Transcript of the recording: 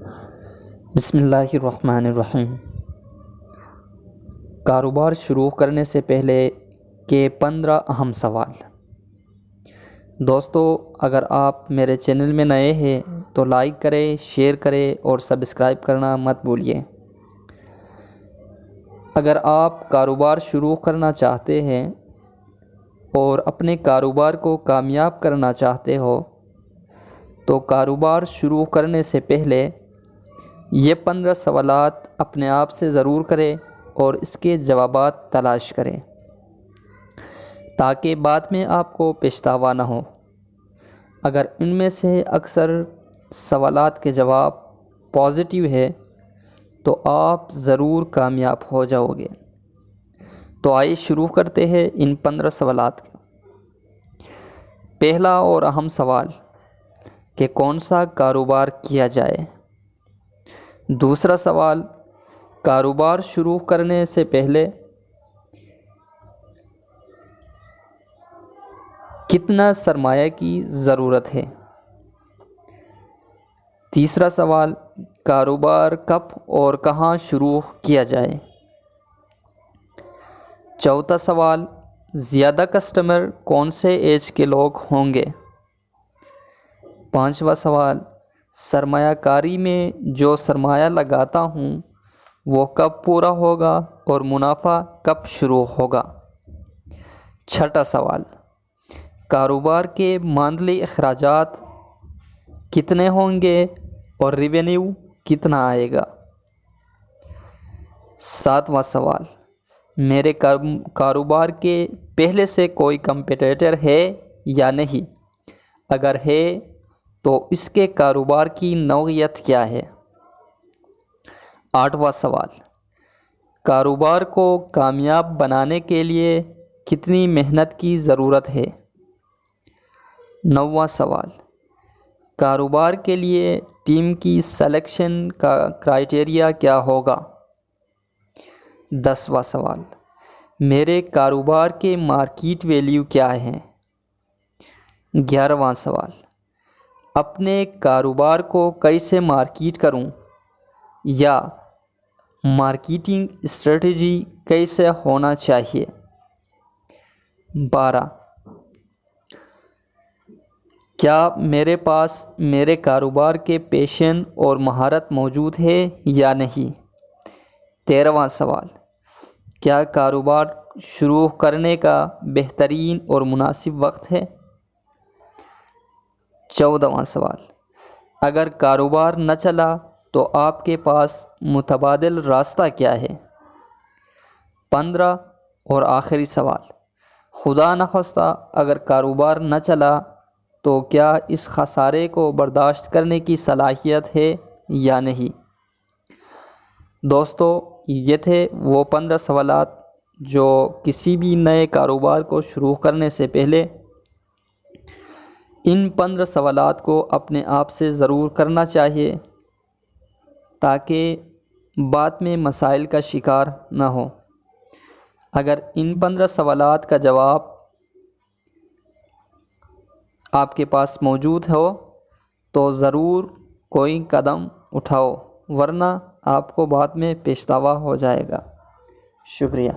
بسم اللہ الرحمن الرحیم۔ کاروبار شروع کرنے سے پہلے کے 15 اہم سوال۔ دوستو، اگر آپ میرے چینل میں نئے ہیں تو لائک کریں، شیئر کریں اور سبسکرائب کرنا مت بھولیے۔ اگر آپ کاروبار شروع کرنا چاہتے ہیں اور اپنے کاروبار کو کامیاب کرنا چاہتے ہو تو کاروبار شروع کرنے سے پہلے یہ 15 سوالات اپنے آپ سے ضرور کریں اور اس کے جوابات تلاش کریں تاکہ بعد میں آپ کو پچھتاوا نہ ہو۔ اگر ان میں سے اکثر سوالات کے جواب پازیٹیو ہے تو آپ ضرور کامیاب ہو جاؤ گے۔ تو آئیے شروع کرتے ہیں ان 15 سوالات کا۔ پہلا اور اہم سوال کہ کون سا کاروبار کیا جائے۔ دوسرا سوال، کاروبار شروع کرنے سے پہلے کتنا سرمایہ کی ضرورت ہے۔ تیسرا سوال، کاروبار کب اور کہاں شروع کیا جائے۔ چوتھا سوال، زیادہ کسٹمر کون سے ایج کے لوگ ہوں گے۔ پانچواں سوال، سرمایہ کاری میں جو سرمایہ لگاتا ہوں وہ کب پورا ہوگا اور منافع کب شروع ہوگا۔ چھٹا سوال، کاروبار کے مانتلی اخراجات کتنے ہوں گے اور ریونیو کتنا آئے گا۔ ساتواں سوال، میرے کاروبار کے پہلے سے کوئی کمپیٹیٹر ہے یا نہیں، اگر ہے تو اس کے کاروبار کی نوعیت کیا ہے۔ آٹھواں سوال، کاروبار کو کامیاب بنانے کے لیے کتنی محنت کی ضرورت ہے۔ نواں سوال، کاروبار کے لیے ٹیم کی سلیکشن کا کرائیٹیریا کیا ہوگا۔ 10واں سوال، میرے کاروبار کے مارکیٹ ویلیو کیا ہے۔ 11واں سوال، اپنے کاروبار کو کیسے مارکیٹ کروں یا مارکیٹنگ اسٹریٹجی کیسے ہونا چاہیے۔ 12، کیا میرے پاس میرے کاروبار کے پیشن اور مہارت موجود ہے یا نہیں۔ 13واں سوال، کیا کاروبار شروع کرنے کا بہترین اور مناسب وقت ہے۔ 14واں سوال، اگر کاروبار نہ چلا تو آپ کے پاس متبادل راستہ کیا ہے۔ 15 اور آخری سوال، خدا نخواستہ اگر کاروبار نہ چلا تو کیا اس خسارے کو برداشت کرنے کی صلاحیت ہے یا نہیں۔ دوستو، یہ تھے وہ 15 سوالات جو کسی بھی نئے کاروبار کو شروع کرنے سے پہلے ان 15 سوالات کو اپنے آپ سے ضرور کرنا چاہیے تاکہ بعد میں مسائل کا شکار نہ ہو۔ اگر ان 15 سوالات کا جواب آپ کے پاس موجود ہو تو ضرور کوئی قدم اٹھاؤ، ورنہ آپ کو بعد میں پچھتاوا ہو جائے گا۔ شکریہ۔